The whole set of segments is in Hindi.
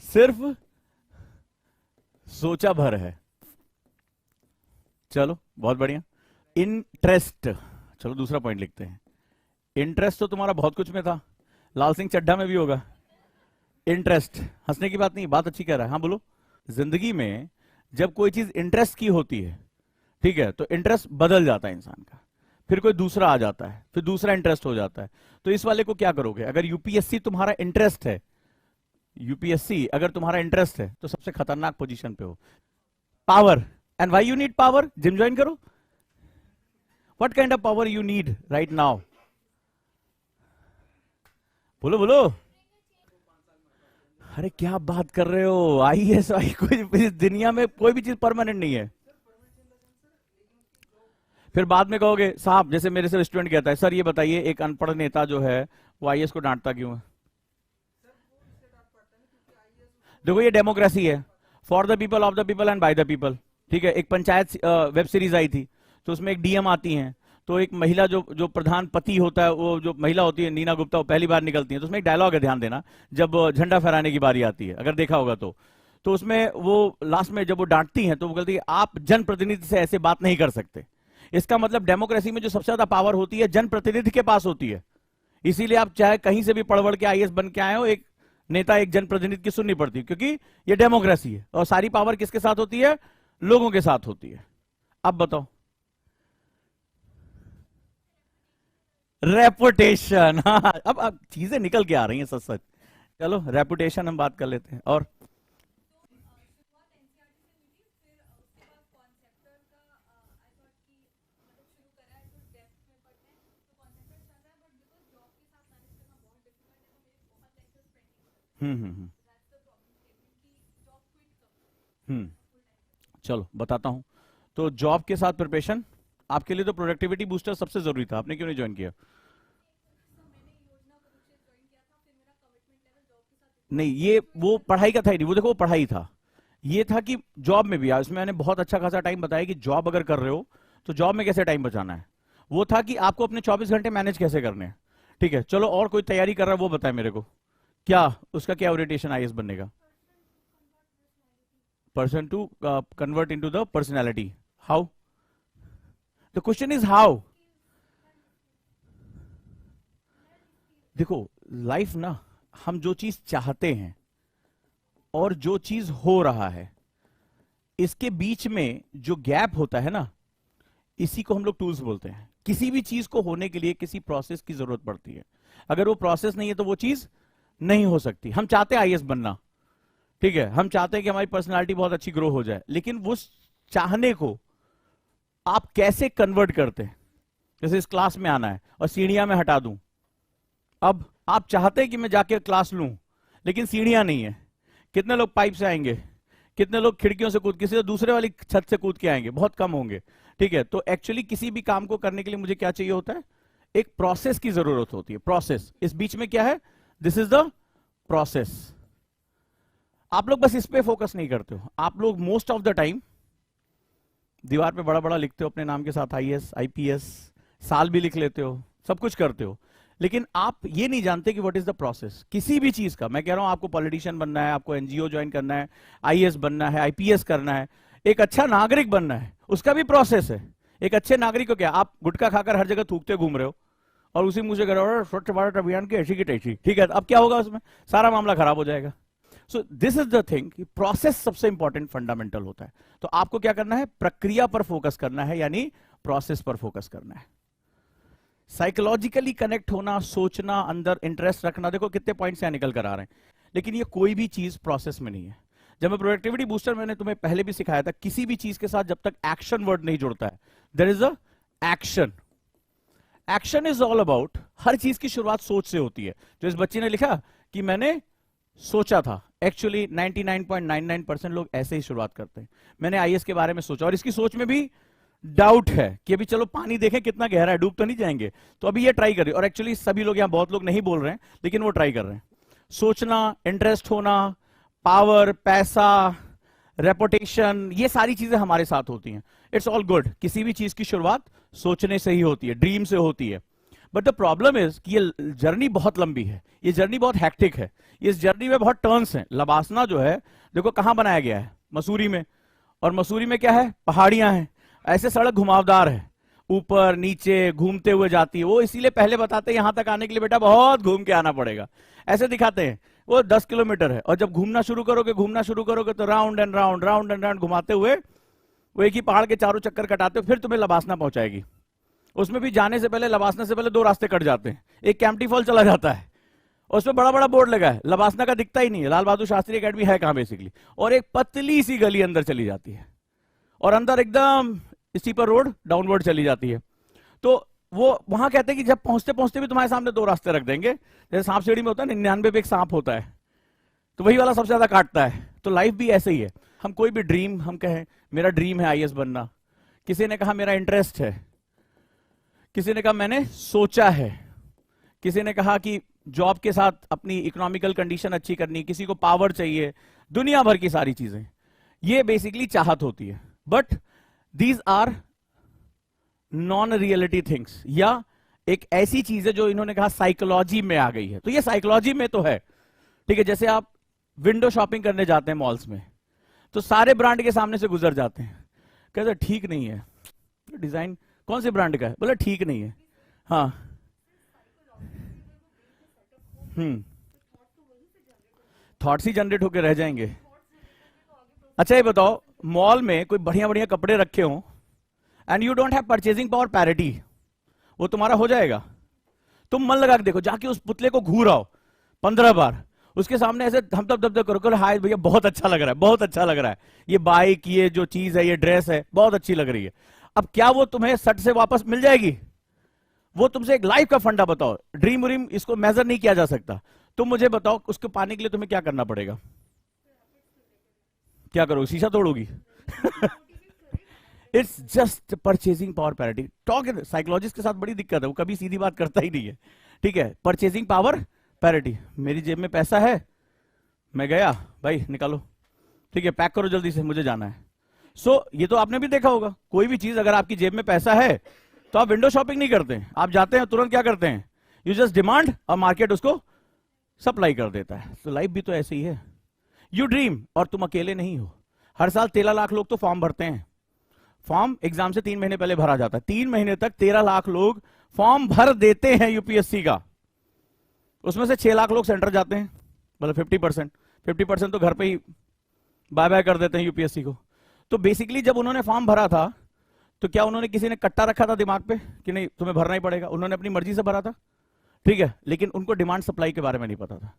सिर्फ सोचा भर है। चलो बहुत बढ़िया। इंटरेस्ट, चलो दूसरा पॉइंट लिखते हैं। इंटरेस्ट तो तुम्हारा बहुत कुछ में था, लाल सिंह चड्ढा में भी होगा। इंटरेस्ट, हंसने की बात नहीं, बात अच्छी कह रहा है। हाँ बोलो। जिंदगी में जब कोई चीज इंटरेस्ट की होती है, ठीक है, तो इंटरेस्ट बदल जाता है इंसान का, फिर कोई दूसरा आ जाता है, फिर दूसरा इंटरेस्ट हो जाता है। तो इस वाले को क्या करोगे? अगर यूपीएससी तुम्हारा इंटरेस्ट है, यूपीएससी अगर तुम्हारा इंटरेस्ट है, तो सबसे खतरनाक पोजीशन पे हो। Power, and why you need power? Gym join करो। What kind of power you need right now? बोलो बोलो। अरे क्या बात कर रहे हो? आईएएस कोई इस दुनिया में कोई भी चीज परमानेंट नहीं है। फिर बाद में कहोगे साहब, जैसे मेरे से स्टूडेंट कहता है, सर ये बताइए एक अनपढ़ नेता जो है वो आईएएस को डांटता क्यों है? देखो ये डेमोक्रेसी है, for the people, of the people and by the people. ठीक है, एक पंचायत वेब सीरीज आई थी, तो उसमें एक डीएम आती हैं, तो एक महिला जो जो प्रधान पति होता है, वो जो महिला होती है नीना गुप्ता, वो पहली बार निकलती है। तो उसमें एक डायलॉग है, ध्यान देना, जब झंडा फहराने की बारी आती है, अगर देखा होगा तो उसमें वो लास्ट में जब वो डांटती हैं तो वो कहती है आप जनप्रतिनिधि से ऐसे बात नहीं कर सकते। इसका मतलब डेमोक्रेसी में जो सबसे ज्यादा पावर होती है जनप्रतिनिधि के पास होती है। इसीलिए आप चाहे कहीं से भी पढ़ के आईएएस बन के आए हो, एक नेता एक जनप्रतिनिधि की सुननी पड़ती है, क्योंकि ये डेमोक्रेसी है और सारी पावर किसके साथ होती है? लोगों के साथ होती है। अब बताओ। रेपुटेशन। हाँ, अब चीजें निकल के आ रही हैं सच सच। चलो रेपुटेशन हम बात कर लेते हैं। और हम्म। हम्म। चलो बताता हूं। तो जॉब के साथ प्रिपरेशन आपके लिए तो प्रोडक्टिविटी बूस्टर सबसे जरूरी था, आपने क्यों नहीं ज्वाइन किया? नहीं, ये वो पढ़ाई का था ही नहीं, वो देखो वो पढ़ाई था। ये था कि जॉब में भी इसमें मैंने बहुत अच्छा खासा टाइम बताया कि जॉब अगर कर रहे हो तो जॉब में कैसे टाइम बचाना है। वो था कि आपको अपने 24 घंटे मैनेज कैसे करने हैं। ठीक है, चलो और कोई तैयारी कर रहा है वो बताए मेरे को, क्या उसका क्या ओरिएंटेशन आईएएस बनने का? Person to convert into the personality. How? The question is how. देखो लाइफ ना, हम जो चीज चाहते हैं और जो चीज हो रहा है, इसके बीच में जो गैप होता है ना, इसी को हम लोग टूल्स बोलते हैं। किसी भी चीज को होने के लिए किसी प्रोसेस की जरूरत पड़ती है। अगर वो प्रोसेस नहीं है तो वो चीज नहीं हो सकती। हम चाहते हैं आईएएस बनना, ठीक है, हम चाहते हैं कि हमारी पर्सनालिटी बहुत अच्छी ग्रो हो जाए, लेकिन वो चाहने को आप कैसे कन्वर्ट करते हैं? जैसे इस क्लास में आना है और सीढ़ियां में हटा दूं। अब आप चाहते हैं कि मैं जाके क्लास लूं, लेकिन सीढ़ियां नहीं है। कितने लोग पाइप से आएंगे? कितने लोग खिड़कियों से कूद, किसी तो दूसरे वाली छत से कूद के आएंगे? बहुत कम होंगे। ठीक है, तो एक्चुअली किसी भी काम को करने के लिए मुझे क्या चाहिए होता है? एक प्रोसेस की जरूरत होती है। प्रोसेस, इस बीच में क्या है? This is the process. आप लोग बस इस पे फोकस नहीं करते हो, आप लोग मोस्ट ऑफ द टाइम दीवार पे बड़ा बड़ा लिखते हो अपने नाम के साथ आईएएस आईपीएस, साल भी लिख लेते हो, सब कुछ करते हो, लेकिन आप ये नहीं जानते कि व्हाट इज द प्रोसेस किसी भी चीज का। मैं कह रहा हूं आपको पॉलिटिशियन बनना है, आपको एनजीओ ज्वाइन करना है, आईएएस बनना है, आईपीएस करना है, एक अच्छा नागरिक बनना है, उसका भी प्रोसेस है। एक अच्छे नागरिक को क्या, आप गुटखा खाकर हर जगह थूकते घूम रहे हो और उसी मुंह से कह रहे हो स्वच्छ भारत अभियान की ऐसी की तैसी, ठीक है, अब क्या होगा? उसमें सारा मामला खराब हो जाएगा। So this is the thing कि प्रोसेस सबसे इंपॉर्टेंट फंडामेंटल होता है। तो आपको क्या करना है? प्रक्रिया पर फोकस करना है, यानी प्रोसेस पर फोकस करना है। साइकोलॉजिकली कनेक्ट होना, सोचना, अंदर इंटरेस्ट रखना, देखो कितने पॉइंट्स यहां निकल कर आ रहे हैं, लेकिन ये कोई भी चीज प्रोसेस में नहीं है। जब मैं प्रोडक्टिविटी बूस्टर, मैंने तुम्हें पहले भी सिखाया था, किसी भी चीज के साथ जब तक एक्शन वर्ड नहीं जुड़ता है, there is a action. Action is all about, हर चीज की शुरुआत सोच से होती है। जो इस बच्ची ने लिखा कि मैंने सोचा था, एक्चुअली 99.99% लोग ऐसे ही शुरुआत करते हैं। मैंने आईएएस के बारे में सोचा, और इसकी सोच में भी डाउट है कि अभी चलो पानी देखें कितना गहरा है, डूब तो नहीं जाएंगे, तो अभी ये ट्राई करिए। और एक्चुअली सभी लोग यहां, बहुत लोग नहीं बोल रहे हैं, लेकिन वो ट्राई कर रहे हैं। सोचना, इंटरेस्ट होना, पावर, पैसा, रेपुटेशन, ये सारी चीजें हमारे साथ होती हैं। It's all good. किसी भी चीज की शुरुआत सोचने से ही होती है, ड्रीम से होती है। बट द प्रॉब्लम इज कि ये जर्नी बहुत लंबी है, ये जर्नी बहुत हैक्टिक है, इस जर्नी में बहुत टर्न्स हैं। लबासना जो है देखो कहां बनाया गया है, मसूरी में, और मसूरी में क्या है, पहाड़ियां हैं, ऐसे सड़क घुमावदार है, ऊपर नीचे घूमते हुए जाती है। वो इसीलिए पहले बताते हैं यहां तक आने के लिए बेटा बहुत घूम के आना पड़ेगा, ऐसे दिखाते हैं। वो 10 किलोमीटर है, और जब घूमना शुरू करोगे तो राउंड एंड राउंड घुमाते हुए वो एक ही पहाड़ के चारों चक्कर कटाते हुए फिर तुम्हें लबासना पहुंचाएगी। उसमें भी जाने से पहले, लबासना से पहले 2 रास्ते कट जाते हैं, एक कैंपटी फॉल चला जाता है, और उसमें बड़ा बड़ा बोर्ड लगा है, लबासना का दिखता ही नहीं है, लाल बहादुर शास्त्री एकेडमी है कहां बेसिकली, और एक पतली सी गली अंदर चली जाती है, और अंदर एकदम इसी पर रोड डाउनवर्ड चली जाती है। तो वो वहां कहते हैं कि जब पहुंचते पहुंचते भी तुम्हारे सामने 2 रास्ते रख देंगे, जैसे सांप सीढ़ी में होता है 99 पे एक सांप होता है, तो वही वाला सबसे ज्यादा काटता है। तो लाइफ भी ऐसे ही है। हम कोई भी ड्रीम, हम कहें मेरा ड्रीम है आईएएस बनना, किसी ने कहा मेरा इंटरेस्ट है, किसी ने कहा मैंने सोचा है, किसी ने कहा कि जॉब के साथ अपनी इकोनॉमिकल कंडीशन अच्छी करनी, किसी को पावर चाहिए, दुनिया भर की सारी चीजें, ये बेसिकली चाहत होती है। But these are non reality things, या एक ऐसी चीज है जो इन्होंने कहा साइकोलॉजी में आ गई है। तो ये साइकोलॉजी में तो है, ठीक है। जैसे आप विंडो शॉपिंग करने जाते हैं मॉल्स में, तो सारे ब्रांड के सामने से गुजर जाते हैं, कहते ठीक नहीं है डिजाइन, कौन से ब्रांड का है, बोला ठीक नहीं है, हाँ थॉट्स ही जनरेट होकर रह जाएंगे। अच्छा ये बताओ, मॉल में कोई बढ़िया बढ़िया कपड़े रखे हो and you don't have purchasing power parity, वो तुम्हारा हो जाएगा? तुम मन लगा के देखो, जाके उस पुतले को घूराओ 15 बार, उसके सामने ऐसे हम तब दब करो, हाय भैया बहुत अच्छा लग रहा है, बहुत अच्छा लग रहा है, ये बाइक, ये जो चीज है, ये ड्रेस है, बहुत अच्छी लग रही है। अब क्या वो तुम्हें सट से वापस मिल जाएगी? वो तुमसे एक लाइफ का फंडा बताओ, ड्रीम व्रीम इसको मेजर नहीं किया जा सकता। तुम मुझे बताओ उसको पाने के लिए तुम्हें क्या करना पड़ेगा? क्या करोगे, शीशा तोड़ोगी? It's just purchasing power parity. Talk psychologist के साथ बड़ी दिक्कत है, वो कभी सीधी बात करता ही नहीं है, ठीक है। परचेजिंग पावर पैरिटी, मेरी जेब में पैसा है, मैं गया, भाई निकालो, ठीक है, पैक करो जल्दी से, मुझे जाना है। सो ये तो आपने भी देखा होगा, कोई भी चीज अगर आपकी जेब में पैसा है तो आप विंडो शॉपिंग नहीं करते हैं, आप जाते हैं तुरंत क्या करते हैं, यू जस्ट डिमांड और मार्केट उसको सप्लाई कर देता है। तो लाइफ भी तो ऐसे ही है। यू ड्रीम, और तुम अकेले नहीं हो। हर साल 13 लाख लोग तो फॉर्म भरते हैं, फॉर्म एग्जाम से 3 महीने पहले भरा जाता है, 3 महीने तक 13 लाख लोग फॉर्म भर देते हैं यूपीएससी का। उसमें से 6 लाख लोग सेंटर जाते हैं, मतलब 50% तो घर पे ही बाय बाय कर देते हैं यूपीएससी को। तो बेसिकली जब उन्होंने फॉर्म भरा था तो क्या उन्होंने किसी ने कट्टा रखा था दिमाग पे कि नहीं तुम्हें भरना ही पड़ेगा? उन्होंने अपनी मर्जी से भरा था, ठीक है, लेकिन उनको डिमांड सप्लाई के बारे में नहीं पता था।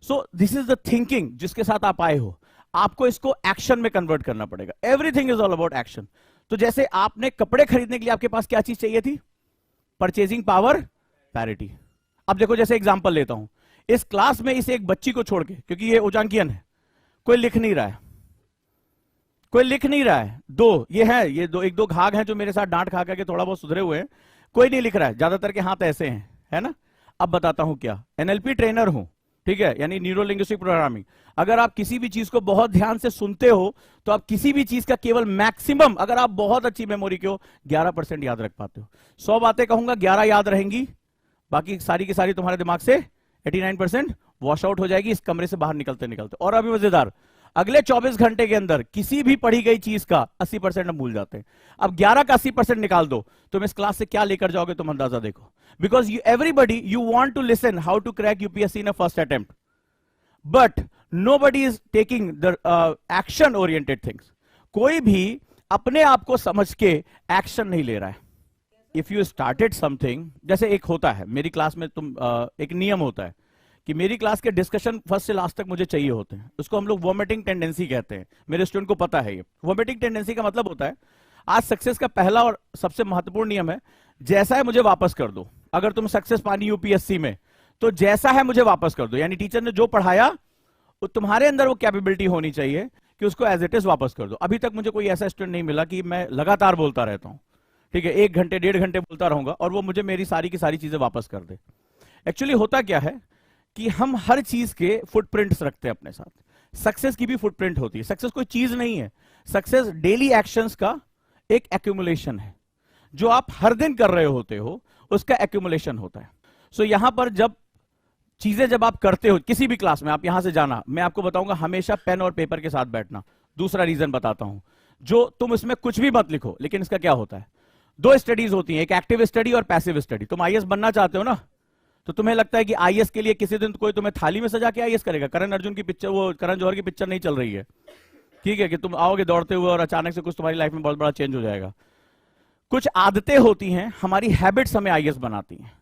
So this is the thinking जिसके साथ आप आए हो, आपको इसको एक्शन में कन्वर्ट करना पड़ेगा। Everything is all about action. तो जैसे आपने कपड़े खरीदने के लिए आपके पास क्या चीज चाहिए थी? Purchasing power parity. अब देखो जैसे एग्जांपल लेता हूं, इस क्लास में इस एक बच्ची को छोड़ के, क्योंकि ये ओजांकियन है, कोई लिख नहीं रहा है, कोई लिख नहीं रहा है। ये एक दो घाघ हैं जो मेरे साथ डांट खा के थोड़ा बहुत सुधरे हुए हैं, कोई नहीं लिख रहा है, ज्यादातर के हाथ ऐसे हैं, है ना। अब बताता हूं क्या, एनएलपी ट्रेनर हूं, ठीक है, यानी न्यूरो लिंग्विस्टिक प्रोग्रामिंग। अगर आप किसी भी चीज को बहुत ध्यान से सुनते हो तो आप किसी भी चीज का केवल मैक्सिमम, अगर आप बहुत अच्छी मेमोरी के हो, 11% याद रख पाते हो। 100 बातें कहूंगा, 11 याद रहेंगी, बाकी सारी की सारी तुम्हारे दिमाग से 89% वॉश आउट हो जाएगी इस कमरे से बाहर निकलते निकलते। और अभी मजेदार, अगले 24 घंटे के अंदर किसी भी पढ़ी गई चीज का 80% हम भूल जाते हैं। अब 11 का 80% निकाल दो, तुम इस क्लास से क्या लेकर जाओगे तुम अंदाजा देखो। Because everybody you want to listen how to crack UPSC in first attempt, but nobody is taking the action oriented things. कोई भी अपने आप को समझ के एक्शन नहीं ले रहा है। इफ यू स्टार्टेड समथिंग, जैसे एक होता है मेरी क्लास में, एक नियम होता है कि मेरी क्लास के डिस्कशन फर्स्ट से लास्ट तक मुझे चाहिए होते हैं, उसको हम लोग वोमिटिंग टेंडेंसी कहते हैं। मेरे स्टूडेंट को पता है ये वोमिटिंग टेंडेंसी का मतलब होता है, आज सक्सेस का पहला और सबसे महत्वपूर्ण नियम है, जैसा है मुझे वापस कर दो। अगर तुम सक्सेस पानी यूपीएससी में, तो जैसा है मुझे वापस कर दो, यानी टीचर ने जो पढ़ाया तुम्हारे अंदर वो कैपेबिलिटी होनी चाहिए कि उसको एज इट इज वापस कर दो। अभी तक मुझे कोई ऐसा स्टूडेंट नहीं मिला कि मैं लगातार बोलता रहता हूं, ठीक है, 1 घंटे 1.5 घंटे बोलता रहूंगा और वो मुझे मेरी सारी की सारी चीजें वापस कर दे। एक्चुअली होता क्या है कि हम हर चीज के फुटप्रिंट्स रखते हैं अपने साथ। सक्सेस की भी फुटप्रिंट होती है। सक्सेस कोई चीज नहीं है, सक्सेस डेली एक्शंस का एक एक्यूमुलेशन है जो आप हर दिन कर रहे होते हो, उसका एक्यूमुलेशन होता है। सो यहां पर जब आप करते हो किसी भी क्लास में, आप यहां से जाना, मैं आपको बताऊंगा हमेशा पेन और पेपर के साथ बैठना। दूसरा रीजन बताता हूं, जो तुम इसमें कुछ भी मत लिखो, लेकिन इसका क्या होता है, दो स्टडीज होती हैं, एक एक्टिव स्टडी और पैसिव स्टडी। तुम आईएएस बनना चाहते हो ना, तो तुम्हें लगता है कि आईएएस के लिए किसी दिन कोई तुम्हें थाली में सजा के आईएएस करेगा। करण अर्जुन की पिक्चर, वो करण जौहर की पिक्चर नहीं चल रही है, ठीक है, कि तुम आओगे दौड़ते हुए और अचानक से कुछ तुम्हारी लाइफ में बहुत बड़ा चेंज हो जाएगा। कुछ आदतें होती हैं, हमारी हैबिट्स हमें आईएएस बनाती हैं।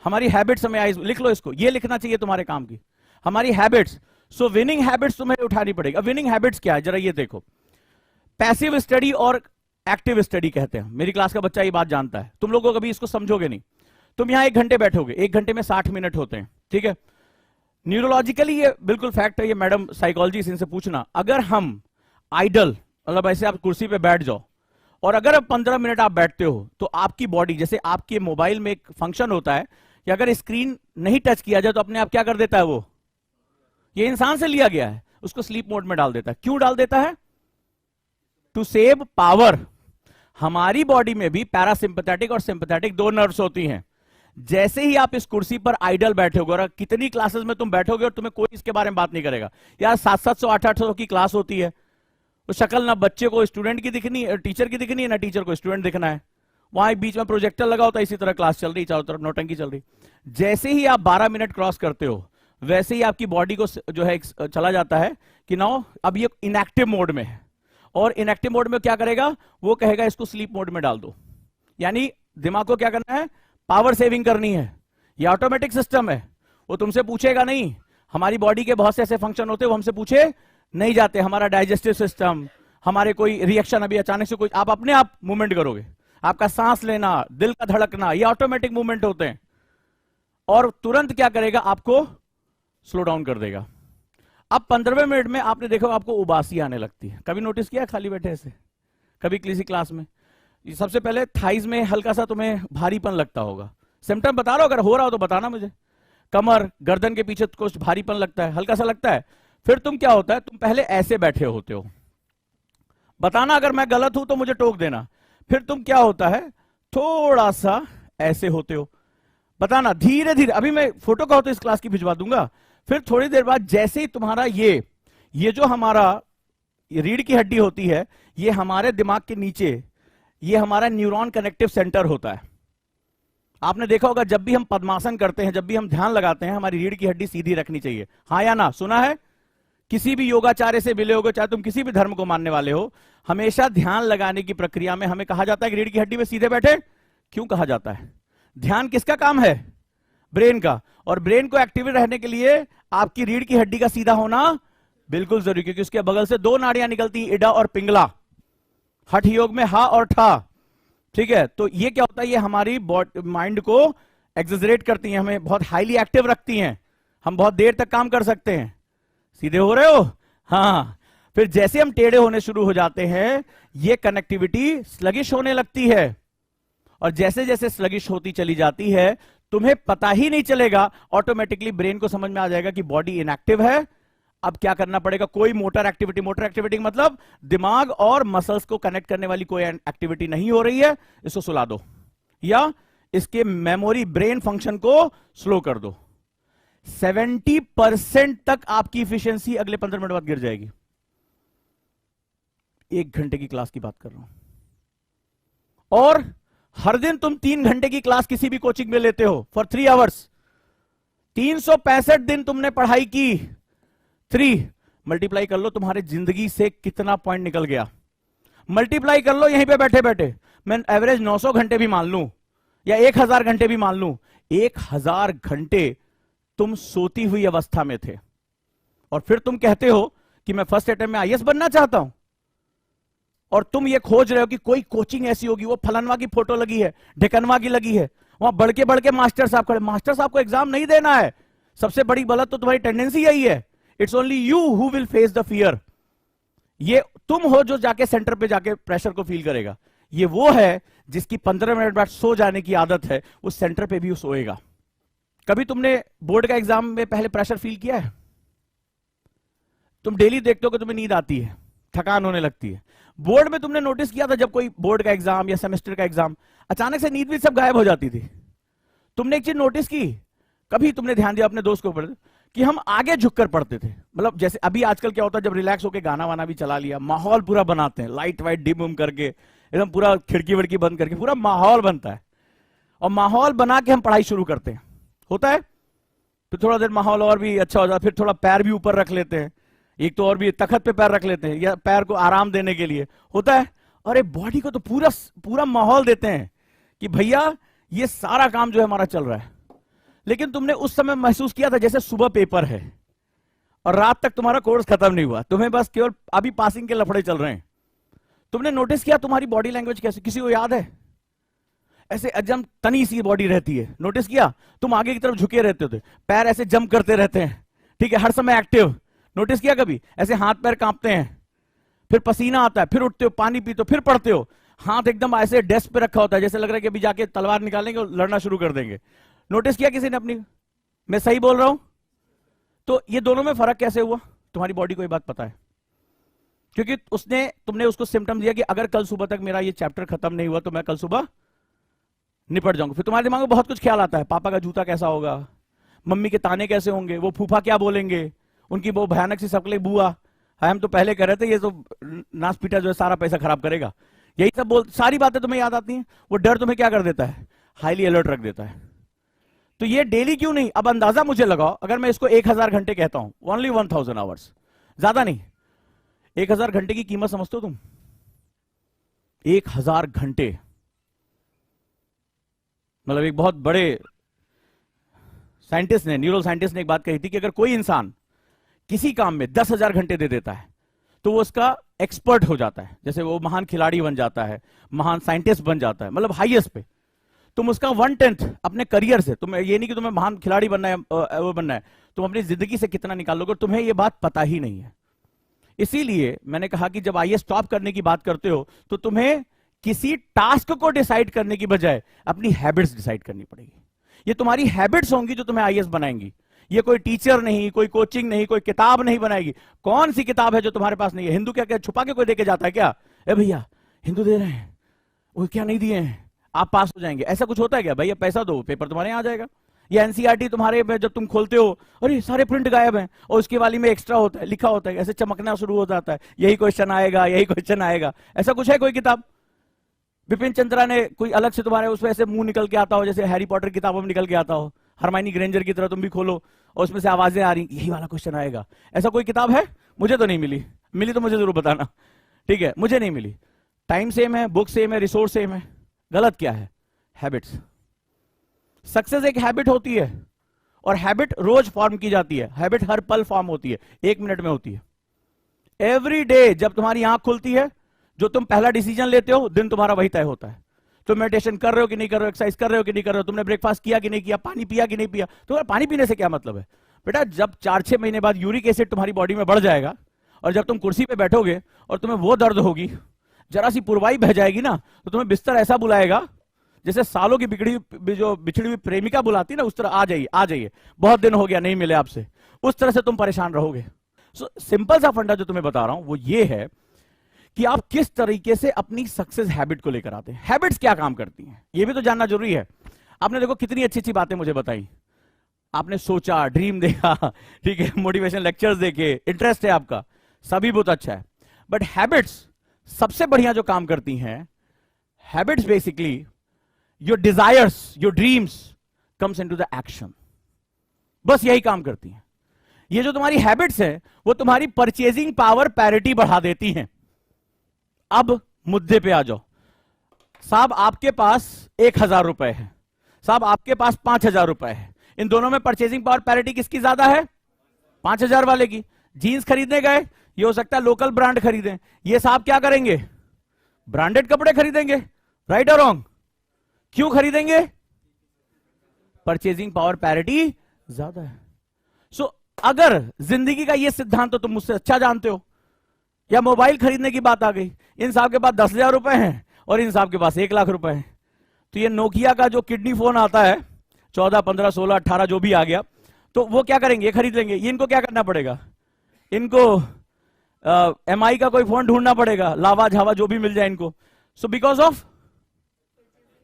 हमारी हैबिट्स हमें आईएएस, लिख लो इसको, ये लिखना चाहिए तुम्हारे काम की, हमारी हैबिट्स। सो विनिंग हैबिट्स तुम्हें उठानी पड़ेगी। अब विनिंग हैबिट्स क्या है, जरा ये देखो। पैसिव स्टडी और एक्टिव स्टडी कहते हैं, मेरी क्लास का बच्चा ये बात जानता है, तुम लोगों कभी इसको समझोगे नहीं। तुम यहां 1 घंटे बैठोगे, 1 घंटे में 60 मिनट होते हैं, ठीक है। न्यूरोलॉजिकली ये बिल्कुल फैक्ट है, ये मैडम साइकोलॉजी इनसे पूछना। अगर हम आइडल, मतलब ऐसे आप कुर्सी पे बैठ जाओ और अगर अब 15 मिनट आप बैठते हो, तो आपकी बॉडी, जैसे आपके मोबाइल में एक फंक्शन होता है कि अगर स्क्रीन नहीं टच किया जाए तो अपने आप क्या कर देता है, वो ये इंसान से लिया गया है, उसको स्लीप मोड में डाल देता है। क्यों डाल देता है? To save power. हमारी बॉडी में भी पैरासिंपैथेटिक और सिंपैथेटिक 2 नर्व्स होती हैं। जैसे ही आप इस कुर्सी पर आइडल बैठोगे, और कितनी क्लासेस में तुम बैठोगे और तुम्हें कोई इसके बारे में बात नहीं करेगा, यार 700 800 की क्लास होती है, तो शक्ल ना बच्चे को स्टूडेंट की दिखनी है, टीचर की दिखनी है, ना टीचर को स्टूडेंट दिखना है। वहां बीच में प्रोजेक्टर लगा होता है, इसी तरह क्लास चल रही, चारों तरफ नौटंकी चल रही। जैसे ही आप 12 मिनट क्रॉस करते हो, वैसे ही आपकी बॉडी को जो है चला जाता है कि नाउ अब ये इनएक्टिव मोड में है। और इनएक्टिव मोड में क्या करेगा, वो कहेगा इसको स्लीप मोड में डाल दो। यानी दिमाग को क्या करना है, पावर सेविंग करनी है। ये ऑटोमेटिक सिस्टम है, वो तुमसे पूछेगा नहीं। हमारी बॉडी के बहुत से ऐसे फंक्शन होते हैं वो हमसे पूछे नहीं जाते। हमारा डाइजेस्टिव सिस्टम, हमारे कोई रिएक्शन, अभी अचानक से कोई आप अपने आप मूवमेंट करोगे, आपका सांस लेना, दिल का धड़कना, ये ऑटोमेटिक मूवमेंट होते हैं। और तुरंत क्या करेगा, आपको स्लो डाउन कर देगा। अब 15वें मिनट में आपने देखो आपको उबासी आने लगती है। कभी नोटिस किया खाली बैठे ऐसे, कभी किसी क्लास में? सबसे पहले थाइज में हल्का सा तुम्हें भारीपन लगता होगा। सिम्टम बता रहा हो, अगर हो रहा हो तो बताना मुझे। कमर, गर्दन के पीछे कुछ भारीपन लगता है, हल्का सा लगता है। फिर तुम क्या होता है, तुम पहले ऐसे बैठे होते हो, बताना अगर मैं गलत हूं तो मुझे टोक देना। फिर तुम क्या होता है, थोड़ा सा ऐसे होते हो, बताना धीरे धीरे। अभी मैं फोटो का हो तो इस क्लास की भिजवा दूंगा। फिर थोड़ी देर बाद जैसे ही तुम्हारा ये जो हमारा रीढ़ की हड्डी होती है, ये हमारे दिमाग के नीचे, ये हमारा न्यूरॉन कनेक्टिव सेंटर होता है। आपने देखा होगा जब भी हम पद्मासन करते हैं, जब भी हम ध्यान लगाते हैं, हमारी रीढ़ की हड्डी सीधी रखनी चाहिए। हाँ या ना, सुना है? किसी भी योगाचार्य से मिले होगे, चाहे तुम किसी भी धर्म को मानने वाले हो, हमेशा ध्यान लगाने की प्रक्रिया में हमें कहा जाता है कि रीढ़ की हड्डी में सीधे बैठे। क्यों कहा जाता है? ध्यान किसका काम है? ब्रेन का। और ब्रेन को एक्टिव रहने के लिए आपकी रीढ़ की हड्डी का सीधा होना बिल्कुल जरूरी, क्योंकि उसके बगल से 2 नाड़ियां निकलती, इडा और पिंगला। हठ योग में हा और ठा, ठीक है। तो ये क्या होता है, ये हमारी माइंड को एक्सजरेट करती हैं, हमें बहुत हाईली एक्टिव रखती हैं, हम बहुत देर तक काम कर सकते हैं। सीधे हो रहे हो? हाँ। फिर जैसे हम टेढ़े होने शुरू हो जाते हैं, ये कनेक्टिविटी स्लगिश होने लगती है। और जैसे जैसे स्लगिश होती चली जाती है, तुम्हें पता ही नहीं चलेगा, ऑटोमेटिकली ब्रेन को समझ में आ जाएगा कि बॉडी इनएक्टिव है। अब क्या करना पड़ेगा, कोई मोटर एक्टिविटी मतलब दिमाग और मसल्स को कनेक्ट करने वाली कोई एक्टिविटी नहीं हो रही है, इसको सुला दो या इसके मेमोरी ब्रेन फंक्शन को स्लो कर दो। 70% तक आपकी इफिशियंसी अगले 15 मिनट बाद गिर जाएगी। 1 घंटे की क्लास की बात कर रहा हूं, और हर दिन तुम 3 घंटे की क्लास किसी भी कोचिंग में लेते हो फॉर 3 आवर्स। 365 दिन तुमने पढ़ाई की, 3 मल्टीप्लाई कर लो, तुम्हारे जिंदगी से कितना पॉइंट निकल गया। मल्टीप्लाई कर लो यहीं पे बैठे बैठे। मैं एवरेज 900 घंटे भी मान लूं या 1000 घंटे भी मान लूं, 1000 घंटे तुम सोती हुई अवस्था में थे। और फिर तुम कहते हो कि मैं फर्स्ट अटेम्प्ट में आईएएस बनना चाहता हूं, और तुम ये खोज रहे हो कि कोई कोचिंग ऐसी होगी, वो फलनवा की फोटो लगी है, ढेकनवा की लगी है, वहां बढ़ के मास्टर साहब खड़े। मास्टर साहब को एग्जाम नहीं देना है, सबसे बड़ी गलत तो तुम्हारी टेंडेंसी यही है। It's only you who will face the fear. ये तुम हो जो जाके सेंटर पे जाके प्रेशर को फील करेगा। ये वो है जिसकी 15 मिनट बाद सो जाने की आदत है, उस सेंटर पे भी सोएगा। कभी तुमने बोर्ड का एग्जाम में पहले प्रेशर फील किया है? तुम डेली देखते हो कि तुम्हें नींद आती है, थकान होने लगती है। बोर्ड में तुमने नोटिस किया था जब कोई बोर्ड का एग्जाम या सेमेस्टर का एग्जाम, अचानक से नींद भी सब गायब हो जाती थी। तुमने एक चीज नोटिस की, कभी तुमने ध्यान दिया अपने दोस्त के ऊपर कि हम आगे झुककर पढ़ते थे? मतलब जैसे अभी आजकल क्या होता है, जब रिलैक्स होकर गाना वाना भी चला लिया, माहौल पूरा बनाते हैं, लाइट वाइट डिम उम करके, एकदम पूरा खिड़की विड़की बंद करके पूरा माहौल बनता है, और माहौल बना के हम पढ़ाई शुरू करते हैं, होता है। फिर थोड़ा देर माहौल और भी अच्छा हो जाता है, फिर थोड़ा पैर भी ऊपर रख लेते हैं, एक तो और भी तखत पे पैर रख लेते हैं, या पैर को आराम देने के लिए, होता है। और बॉडी को तो पूरा पूरा माहौल देते हैं कि भैया ये सारा काम जो है हमारा चल रहा है। लेकिन तुमने उस समय महसूस किया था जैसे सुबह पेपर है और रात तक तुम्हारा कोर्स खत्म नहीं हुआ, तुम्हें बस केवल अभी पासिंग के लफड़े चल रहे हैं। तुमने नोटिस किया तुम्हारी बॉडी लैंग्वेज कैसे, किसी को याद है? ऐसे अजम तनी सी बॉडी रहती है, नोटिस किया? तुम आगे की तरफ झुके रहते थे, पैर ऐसे जंप करते रहते हैं, ठीक है, हर समय एक्टिव। नोटिस किया कभी? ऐसे हाथ पैर कांपते हैं, फिर पसीना आता है, फिर उठते हो, पानी पीते हो, फिर पढ़ते हो, हाथ एकदम ऐसे डेस्क पे रखा होता है, जैसे लग रहा है कि अभी जाके तलवार निकालेंगे और लड़ना शुरू कर देंगे। नोटिस किया किसी ने अपनी? मैं सही बोल रहा हूं? तो ये दोनों में फर्क कैसे हुआ? तुम्हारी बॉडी को ये बात पता है, क्योंकि तुमने उसको सिम्टम दिया कि अगर कल सुबह तक मेरा ये चैप्टर खत्म नहीं हुआ तो मैं कल सुबह निपट जाऊंगा। फिर तुम्हारे दिमाग में बहुत कुछ ख्याल आता है, पापा का जूता कैसा होगा, मम्मी के ताने कैसे होंगे, वो फूफा क्या बोलेंगे, उनकी वो भयानक सी सकले बुआ, हम तो पहले कह रहे थे ये तो नाच पीटा जो है सारा पैसा खराब करेगा, यही सब सारी बातें तुम्हें याद आती हैं। वो डर तुम्हें क्या कर देता है? हाईली अलर्ट रख देता है। तो ये डेली क्यों नहीं? अब अंदाजा मुझे लगाओ, अगर मैं इसको 1000 घंटे कहता हूं, ओनली 1000 आवर्स, ज्यादा नहीं, 1000 घंटे की कीमत समझते हो तुम? 1000 घंटे मतलब एक बहुत बड़े साइंटिस्ट ने, न्यूरो साइंटिस्ट ने एक बात कही थी कि अगर कोई इंसान किसी काम में 10,000 घंटे दे देता है तो वो उसका एक्सपर्ट हो जाता है, जैसे वो महान खिलाड़ी बन जाता है, महान साइंटिस्ट बन जाता है, मतलब हाईएस्ट पे। तुम उसका 1/10 अपने करियर से, तुम्हें ये नहीं कि तुम्हें महान खिलाड़ी बनना है, वो बनना है, तुम अपनी जिंदगी से कितना निकालोगे, तुम्हें ये बात पता ही नहीं है। इसीलिए मैंने कहा कि जब आईएएस टॉप करने की बात करते हो तो तुम्हें किसी टास्क को डिसाइड करने की बजाय अपनी हैबिट्स डिसाइड करनी पड़ेगी। ये तुम्हारी हैबिट्स होंगी जो तुम्हें आईएएस बनाएंगी। ये कोई टीचर नहीं, कोई कोचिंग नहीं, कोई किताब नहीं बनाएगी। कौन सी किताब है जो तुम्हारे पास नहीं है? हिंदू क्या क्या छुपा के कोई देके जाता है क्या? ए भैया हिंदू दे रहे हैं, वो क्या नहीं दिए हैं, आप पास हो जाएंगे, ऐसा कुछ होता है क्या? भैया पैसा दो, पेपर तुम्हारे यहाँ आ जाएगा। या एनसीईआरटी तुम्हारे में जब तुम खोलते हो, अरे सारे प्रिंट गायब हैं, और उसके वाली में एक्स्ट्रा होता है, लिखा होता है, ऐसे चमकना शुरू हो जाता है, यही क्वेश्चन आएगा, यही क्वेश्चन आएगा। ऐसा कुछ है कोई किताब? विपिन चंद्रा ने कोई अलग से तुम्हारे उसमें ऐसे मुंह निकल के आता हो, जैसे हैरी पॉटर किताबों में निकल के आता हो, हरमाइनी ग्रेंजर की तरह तुम भी खोलो और उसमें से आवाजें आ रही, यही वाला क्वेश्चन आएगा। ऐसा कोई किताब है? मुझे तो नहीं मिली, मिली तो मुझे जरूर बताना, ठीक है? मुझे नहीं मिली। टाइम सेम है, बुक सेम है, रिसोर्स सेम है, गलत क्या है? हैबिट्स। सक्सेस एक हैबिट होती है, और हैबिट रोज फॉर्म की जाती है, हैबिट हर पल फॉर्म होती है, 1 मिनट में होती है। एवरी डे जब तुम्हारी आंख खुलती है, जो तुम पहला डिसीजन लेते हो, दिन तुम्हारा वही तय होता है। तुम मेडिटेशन कर रहे हो कि नहीं कर रहे हो, एक्सरसाइज कर रहे हो कि नहीं कर रहे हो, तुमने ब्रेकफास्ट किया कि नहीं किया, पानी पिया कि नहीं पिया। तुम्हारा पानी पीने से क्या मतलब है बेटा? जब 4-6 महीने बाद यूरिक एसिड तुम्हारी बॉडी में बढ़ जाएगा, और जब तुम कुर्सी पे बैठोगे और तुम्हें वो दर्द होगी, जरा सी पुरवाई बह जाएगी ना, तो तुम्हें बिस्तर ऐसा बुलाएगा जैसे सालों की बिछड़ी हुई प्रेमिका बुलाती ना, उस तरह आ जाइए आ जाइए, बहुत दिन हो गया नहीं मिले आपसे, उस तरह से तुम परेशान रहोगे। सो सिंपल सा फंडा जो तुम्हें बता रहा हूं वो ये है कि आप किस तरीके से अपनी सक्सेस हैबिट को लेकर आते हैं। हैबिट्स क्या काम करती हैं ये भी तो जानना जरूरी है। आपने देखो कितनी अच्छी अच्छी बातें मुझे बताई, आपने सोचा, ड्रीम देखा, ठीक है, मोटिवेशन लेक्चर्स देखे, इंटरेस्ट है आपका, सभी बहुत अच्छा है। बट हैबिट्स सबसे बढ़िया जो काम करती हैं, habits basically your desires, your dreams comes into the action, बस यही काम करती हैं। ये जो तुम्हारी हैबिट्स है वो तुम्हारी परचेजिंग पावर पैरिटी बढ़ा देती हैं। अब मुद्दे पे आ जाओ। साहब आपके पास 1000 रुपए है, साहब आपके पास 5000 रुपए है, इन दोनों में परचेजिंग पावर पैरिटी किसकी ज्यादा है? 5000 वाले की। जीन्स खरीदने गए, ये हो सकता है लोकल ब्रांड खरीदें, ये साहब क्या करेंगे? ब्रांडेड कपड़े खरीदेंगे। राइट और रॉन्ग? क्यों खरीदेंगे? परचेजिंग पावर पैरिटी ज्यादा है। सो अगर जिंदगी का ये सिद्धांत तो तुम मुझसे अच्छा जानते हो, या मोबाइल खरीदने की बात आ गई, इन साहब के पास 10,000 रुपए हैं और इन साहब के पास 1 लाख रुपए हैं, तो ये नोकिया का जो किडनी फोन आता है 14, 15, 16, 18 जो भी आ गया, तो वो क्या करेंगे? ये खरीद लेंगे। ये इनको क्या करना पड़ेगा? इनको MI का कोई फोन ढूंढना पड़ेगा, लावा झावा जो भी मिल जाए इनको। So because of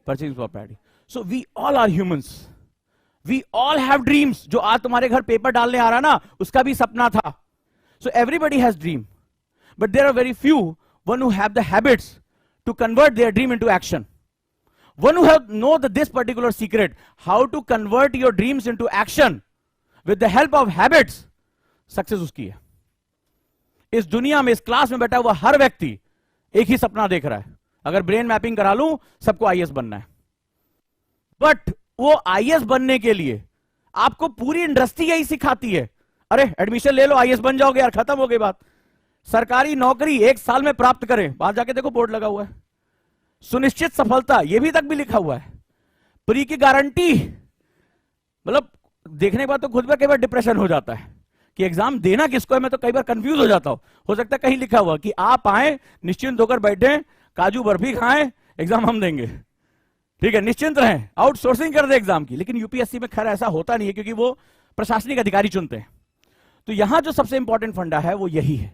purchasing power parity. So we all are humans, we all have dreams. जो आज तुम्हारे घर पेपर डालने आ रहा ना, उसका भी सपना था. So everybody has dream, but there are very few one who have the habits to convert their dream into action. One who have know this particular secret, how to convert your dreams into action with the help of habits, success उसकी है. इस दुनिया में, इस क्लास में बैठा हुआ हर व्यक्ति एक ही सपना देख रहा है. अगर ब्रेन मैपिंग करा लूं, सबको आईएएस बनना है. बट वो आईएएस बनने के लिए आपको पूरी इंडस्ट्री यही सिखाती है. अरे एडमिशन ले लो, आईएएस बन जाओगे यार, खत्म हो गई बात. सरकारी नौकरी 1 साल में प्राप्त करें, बाहर जाके देखो बोर्ड लगा हुआ है. सुनिश्चित सफलता, यह भी तक भी लिखा हुआ है. प्री की गारंटी, मतलब देखने के बाद तो खुद में कई बार डिप्रेशन हो जाता है कि एग्जाम देना किसको है. मैं तो कई बार कंफ्यूज हो जाता हूं. हो सकता है कहीं लिखा हुआ कि आप आए, निश्चिंत होकर बैठे, काजू बर्फी खाएं, एग्जाम हम देंगे. ठीक है, निश्चिंत रहें, आउटसोर्सिंग कर दे एग्जाम की. लेकिन यूपीएससी में खैर ऐसा होता नहीं है, क्योंकि वो प्रशासनिक अधिकारी चुनते हैं. तो यहां जो सबसे इंपॉर्टेंट फंडा है वो यही है.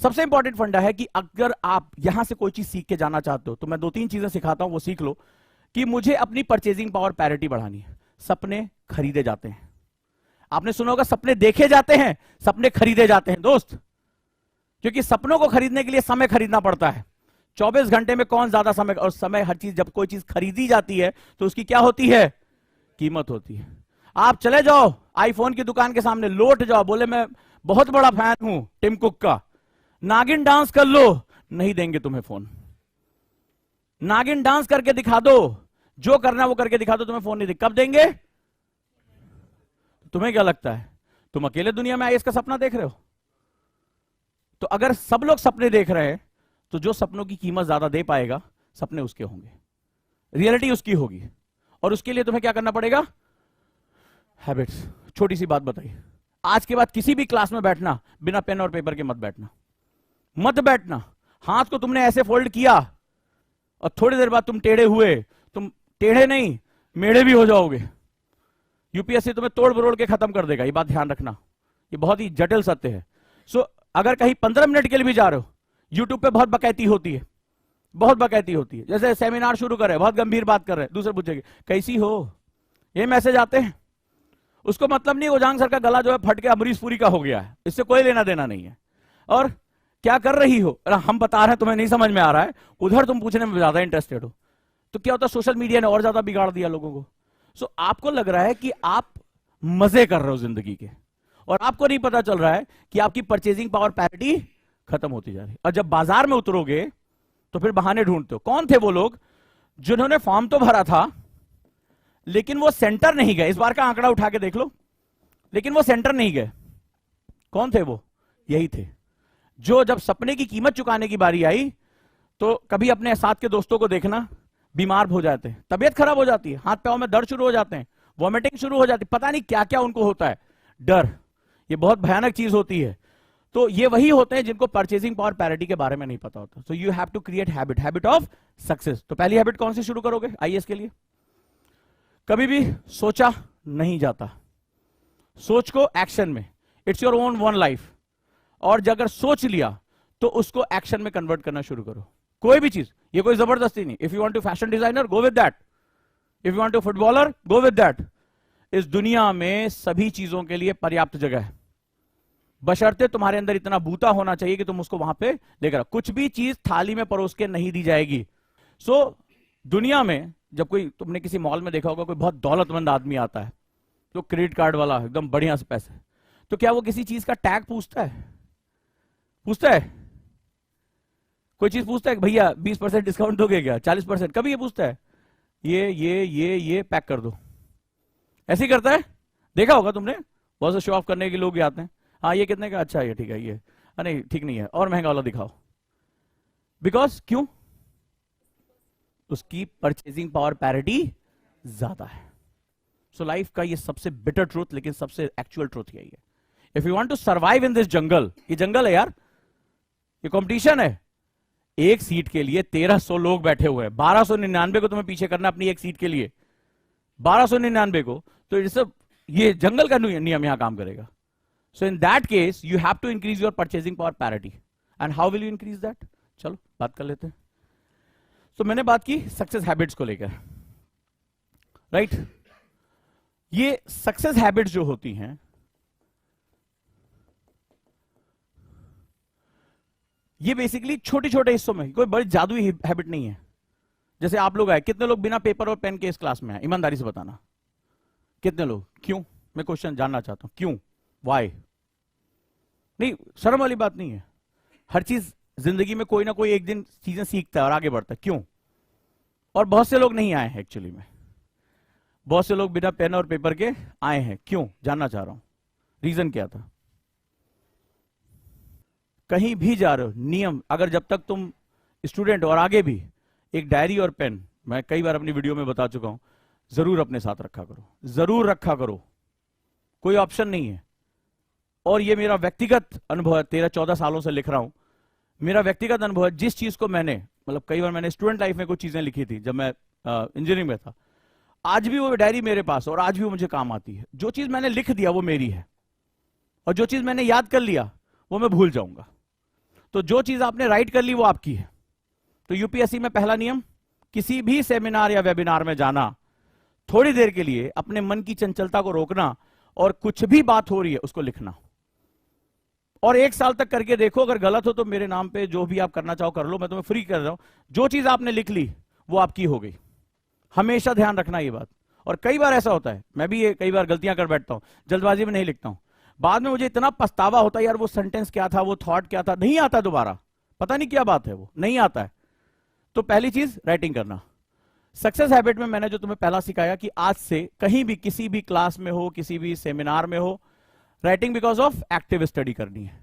सबसे इंपॉर्टेंट फंडा है कि अगर आप यहां से कोई चीज सीख के जाना चाहते हो, तो मैं 2-3 चीजें सिखाता हूं, वो सीख लो. कि मुझे अपनी परचेजिंग पावर पैरिटी बढ़ानी है. सपने खरीदे जाते हैं. आपने सुना होगा सपने देखे जाते हैं, सपने खरीदे जाते हैं दोस्त. क्योंकि सपनों को खरीदने के लिए समय खरीदना पड़ता है. 24 घंटे में कौन ज्यादा समय, और समय हर चीज, जब कोई चीज खरीदी जाती है तो उसकी क्या होती है, कीमत होती है. आप चले जाओ आईफोन की दुकान के सामने, लौट जाओ, बोले मैं बहुत बड़ा फैन हूं टिम कुक का, नागिन डांस कर लो, नहीं देंगे तुम्हें फोन. नागिन डांस करके दिखा दो, जो करना वो करके दिखा दो, तुम्हें फोन नहीं देंगे. कब देंगे? तुम्हें क्या लगता है तुम अकेले दुनिया में आईएएस का सपना देख रहे हो? तो अगर सब लोग सपने देख रहे हैं, तो जो सपनों की कीमत ज्यादा दे पाएगा, सपने उसके होंगे, रियलिटी उसकी होगी. और उसके लिए तुम्हें क्या करना पड़ेगा? हैबिट्स. छोटी सी बात बताइए, आज के बाद किसी भी क्लास में बैठना, बिना पेन और पेपर के मत बैठना. मत बैठना. हाथ को तुमने ऐसे फोल्ड किया और थोड़ी देर बाद तुम टेढ़े हुए, तुम टेढ़े नहीं मेढ़े भी हो जाओगे. यूपीएससी तुम्हें तोड़ मरोड़ के खत्म कर देगा, ये बात ध्यान रखना. ये बहुत ही जटिल सत्य है. सो अगर कहीं 15 मिनट के लिए भी जा रहे हो, यूट्यूब पे बहुत बकैती होती है, बहुत बकैती होती है. जैसे सेमिनार शुरू कर रहे, बहुत गंभीर बात कर रहे, दूसरे पूछेंगे कैसी हो, ये मैसेज आते हैं. उसको मतलब नहीं उजांग सर का गला जो है फट के अमरीश पुरी का हो गया है, इससे कोई लेना देना नहीं है. और क्या कर रही हो, हम बता रहे हैं, तुम्हें नहीं समझ में आ रहा है, उधर तुम पूछने में ज्यादा इंटरेस्टेड हो. तो क्या होता है, सोशल मीडिया ने और ज्यादा बिगाड़ दिया लोगों को. सो आपको लग रहा है कि आप मजे कर रहे हो जिंदगी के, और आपको नहीं पता चल रहा है कि आपकी परचेजिंग पावर पैरिटी खत्म होती जा रही है. और जब बाजार में उतरोगे तो फिर बहाने ढूंढते हो. कौन थे वो लोग जिन्होंने फॉर्म तो भरा था, लेकिन वो सेंटर नहीं गए? इस बार का आंकड़ा उठा के देख लो, लेकिन वो सेंटर नहीं गए. कौन थे वो? यही थे जो जब सपने की कीमत चुकाने की बारी आई, तो कभी अपने साथ के दोस्तों को देखना, बीमार हो जाते हैं, तबीयत खराब हो जाती है, हाथ पांव में दर्द शुरू हो जाते हैं, वॉमिटिंग शुरू हो जाती है, पता नहीं क्या क्या उनको होता है. डर, ये बहुत भयानक चीज होती है. तो ये वही होते हैं जिनको परचेजिंग पावर पैरिटी के बारे में नहीं पता होता. So you have to create habit, habit of success. तो पहली हैबिट कौन सी शुरू करोगे आईएएस के लिए? कभी भी सोचा नहीं जाता, सोच को एक्शन में. It's your own one life. और अगर सोच लिया तो उसको एक्शन में कन्वर्ट करना शुरू करो. कोई भी चीज, ये कोई जबरदस्ती नहीं. If you want to fashion designer, go with that. If you want to footballer, go with that. इस दुनिया में सभी चीजों के लिए पर्याप्त जगह है, बशर्ते तुम्हारे अंदर इतना बूता होना चाहिए कि तुम उसको वहां पे लेकर. कुछ भी चीज थाली में परोस के नहीं दी जाएगी. सो दुनिया में जब कोई, तुमने किसी मॉल में देखा होगा, कोई बहुत दौलतमंद आदमी आता है, तो क्रेडिट कार्ड वाला, एकदम बढ़िया से पैसे, तो क्या वो किसी चीज का टैग पूछता है? पूछता है? कोई चीज पूछता है भैया 20% डिस्काउंट दोगे क्या, 40%? कभी ये पूछता है? ये पैक कर दो, ऐसे ही करता है. देखा होगा तुमने, बहुत से शो ऑफ करने के लोग आते हैं. हाँ ये कितने का? अच्छा ये ठीक है, ये नहीं ठीक नहीं है, और महंगा वाला दिखाओ. बिकॉज क्यों? उसकी परचेजिंग पावर पैरिटी ज्यादा है. सो लाइफ का ये सबसे बिटर ट्रूथ, लेकिन सबसे एक्चुअल ट्रूथ यही है. If you want to survive in this jungle, ये जंगल है यार, ये कंपटीशन है. एक सीट के लिए 1300 लोग बैठे हुए हैं, 1299 को तुम्हें पीछे करना अपनी एक सीट के लिए, 1299 को. तो ये जंगल का नियम यहां काम करेगा. So in that case you have to increase your purchasing power parity. And how will you increase that? चलो बात कर लेते हैं. तो मैंने बात की सक्सेस हैबिट्स को लेकर, राइट? ये सक्सेस हैबिट्स जो होती हैं, ये बेसिकली छोटे छोटे हिस्सों में, कोई बड़ी जादुई हैबिट नहीं है। जैसे आप लोग आए, कितने लोग बिना पेपर और पेन के इस क्लास में आए? ईमानदारी से बताना, कितने लोग? क्यों? मैं क्वेश्चन जानना चाहता हूं, क्यों? वाई? नहीं, शर्म वाली बात नहीं है। हर चीज जिंदगी में कोई ना कोई एक दिन चीजें सीखता है और आगे बढ़ता है। क्यों? और बहुत से लोग नहीं आए हैं एक्चुअली में, बहुत से लोग बिना पेन और पेपर के आए हैं। क्यों? जानना चाह रहा हूं, रीजन क्या था? कहीं भी जा रहे हो, नियम, अगर जब तक तुम स्टूडेंट हो और आगे भी, एक डायरी और पेन, मैं कई बार अपनी वीडियो में बता चुका हूं, जरूर अपने साथ रखा करो, जरूर रखा करो, कोई ऑप्शन नहीं है। और ये मेरा व्यक्तिगत अनुभव है, 13-14 सालों से लिख रहा हूं, मेरा व्यक्तिगत अनुभव है। जिस चीज को मैंने, मतलब कई बार मैंने स्टूडेंट लाइफ में कुछ चीजें लिखी थी जब मैं इंजीनियरिंग में था, आज भी वो डायरी मेरे पास और आज भी वो मुझे काम आती है। जो चीज मैंने लिख दिया वो मेरी है, और जो चीज मैंने याद कर लिया वो मैं भूल जाऊंगा। तो जो चीज आपने राइट कर ली वो आपकी है। तो यूपीएससी में पहला नियम, किसी भी सेमिनार या वेबिनार में जाना, थोड़ी देर के लिए अपने मन की चंचलता को रोकना और कुछ भी बात हो रही है उसको लिखना, और 1 साल तक करके देखो। अगर गलत हो तो मेरे नाम पे जो भी आप करना चाहो कर लो, मैं तुम्हें फ्री कर रहा हूं। जो चीज आपने लिख ली वो आपकी हो गई। हमेशा ध्यान रखना ये बात। और कई बार ऐसा होता है, मैं भी ये कई बार गलतियां कर बैठता हूं, जल्दबाजी में नहीं लिखता हूं, बाद में मुझे इतना पछतावा होता है, यार वो सेंटेंस क्या था, वो थॉट क्या था, नहीं आता दोबारा, पता नहीं क्या बात है, वो नहीं आता है। तो पहली चीज राइटिंग करना। सक्सेस हैबिट में मैंने जो तुम्हें पहला सिखाया कि आज से कहीं भी, किसी भी क्लास में हो, किसी भी सेमिनार में हो, writing because of active study करनी है।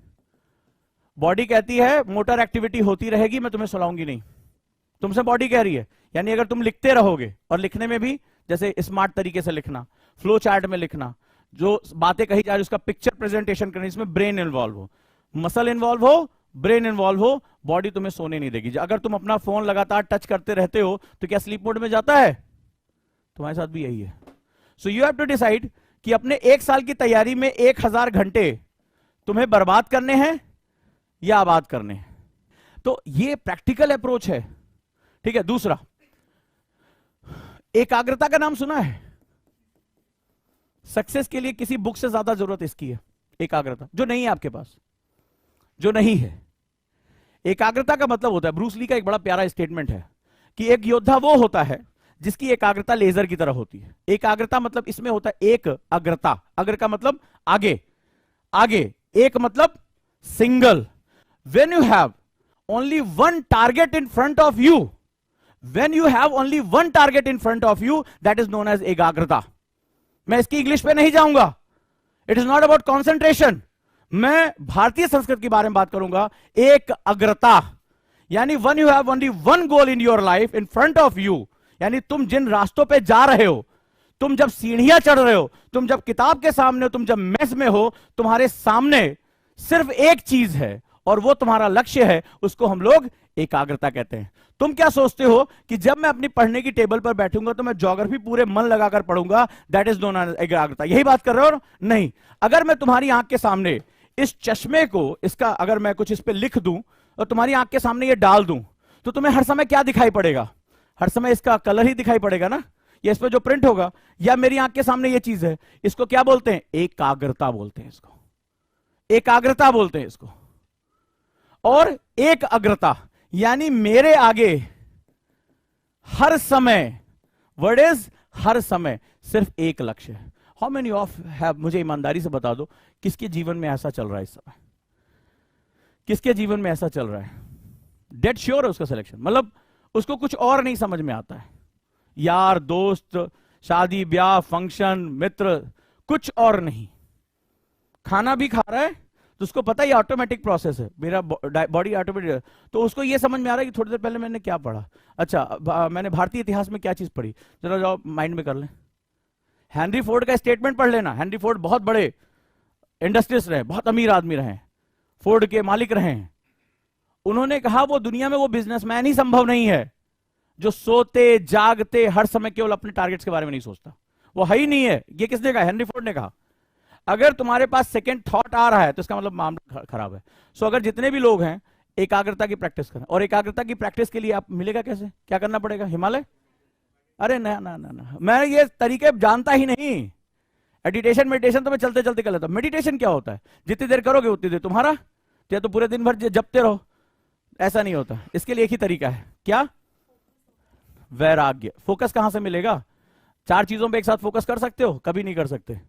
बॉडी कहती है मोटर एक्टिविटी होती रहेगी, मैं तुम्हें सुनाऊंगी नहीं, तुमसे बॉडी कह रही है। यानी अगर तुम लिखते रहोगे, और लिखने में भी जैसे स्मार्ट तरीके से लिखना, फ्लो चार्ट में लिखना, जो बातें कही जा रही उसका पिक्चर प्रेजेंटेशन करनी, इसमें ब्रेन इन्वॉल्व हो, मसल इन्वॉल्व हो, ब्रेन इन्वॉल्व हो, बॉडी तुम्हें सोने नहीं देगी। अगर तुम अपना फोन लगातार टच करते रहते हो तो क्या स्लीप मोड में जाता है? तुम्हारे साथ भी यही है। So you have to decide कि अपने 1 साल की तैयारी में 1000 घंटे तुम्हें बर्बाद करने हैं या आबाद करने हैं। तो ये प्रैक्टिकल अप्रोच है, ठीक है। दूसरा, एकाग्रता का नाम सुना है? सक्सेस के लिए किसी बुक से ज्यादा जरूरत इसकी है, एकाग्रता, जो नहीं है आपके पास, जो नहीं है। एकाग्रता का मतलब होता है, ब्रूस ली का एक बड़ा प्यारा स्टेटमेंट है कि एक योद्धा वो होता है जिसकी एकाग्रता लेजर की तरह होती है। एकाग्रता मतलब इसमें होता है एक अग्रता, अग्र का मतलब आगे, आगे, एक मतलब single. When you have only one target in front of you, when you have only one target in front of you, that is known as एकाग्रता। मैं इसकी इंग्लिश पे नहीं जाऊंगा, it is not about concentration, मैं भारतीय संस्कृत के बारे में बात करूंगा। एक अग्रता यानी one you have only one goal in your life in front of you, यानी तुम जिन रास्तों पे जा रहे हो, तुम जब सीढ़ियां चढ़ रहे हो, तुम जब किताब के सामने हो, तुम जब मेस में हो, तुम्हारे सामने सिर्फ एक चीज है और वो तुम्हारा लक्ष्य है, उसको हम लोग एकाग्रता कहते हैं। तुम क्या सोचते हो कि जब मैं अपनी पढ़ने की टेबल पर बैठूंगा तो मैं ज्योग्राफी पूरे मन लगाकर पढ़ूंगा, दैट इज नोन एज एकाग्रता। यही बात कर रहे हो? नहीं। अगर मैं तुम्हारी आंख के सामने इस चश्मे को, इसका अगर मैं कुछ इस पे लिख दूं और तुम्हारी आंख के सामने ये डाल दूं, तो तुम्हें हर समय क्या दिखाई पड़ेगा? हर समय इसका कलर ही दिखाई पड़ेगा ना, ये इस पे जो प्रिंट होगा। या मेरी आंख के सामने ये चीज है, इसको क्या बोलते हैं? एकाग्रता बोलते हैं इसको, एकाग्रता बोलते हैं इसको। और एक अग्रता यानी मेरे आगे हर समय, वर्ड इज हर समय, सिर्फ एक लक्ष्य है। हाउ मेनी ऑफ हैव, मुझे ईमानदारी से बता दो, किसके जीवन में ऐसा चल रहा है इस समय? किसके जीवन में ऐसा चल रहा है? डेड श्योर है उसका सिलेक्शन, मतलब उसको कुछ और नहीं समझ में आता है, यार दोस्त, शादी ब्याह फंक्शन मित्र, कुछ और नहीं। खाना भी खा रहा है तो उसको पता है ये ऑटोमेटिक प्रोसेस है, मेरा बॉडी ऑटोमेटिक, तो उसको ये समझ में आ रहा है कि थोड़ी देर पहले मैंने क्या पढ़ा, अच्छा मैंने भारतीय इतिहास में क्या चीज पढ़ी, चलो जाओ माइंड में कर लें। हेनरी फोर्ड का स्टेटमेंट पढ़ लेना। हेनरी फोर्ड बहुत बड़े इंडस्ट्रियलिस्ट रहे, बहुत अमीर आदमी रहे, फोर्ड के मालिक रहे हैं। उन्होंने कहा वो दुनिया में वो बिजनेसमैन ही संभव नहीं है जो सोते जागते हर समय केवल अपने टारगेट्स के बारे में नहीं सोचता, वो है ही नहीं है। ये किसने कहा? हेनरी फोर्ड ने कहा। अगर तुम्हारे पास सेकंड थॉट आ रहा है तो इसका मतलब मामला खराब है। सो अगर जितने भी लोग हैं एकाग्रता की प्रैक्टिस करें, और एकाग्रता की प्रैक्टिस के लिए आप मिलेगा कैसे, क्या करना पड़ेगा? हिमालय? अरे ना ना ना ना, मैं ये तरीके जानता ही नहीं, एडिटेशन मेडिटेशन तो मैं चलते चलते कर लेता हूं। मेडिटेशन क्या होता है? जितनी देर करोगे उतनी देर तुम्हारा, तो पूरे दिन भर जपते रहो, ऐसा नहीं होता। इसके लिए एक ही तरीका है, क्या? वैराग्य। फोकस कहां से मिलेगा? चार चीजों पे एक साथ फोकस कर सकते हो? कभी नहीं कर सकते।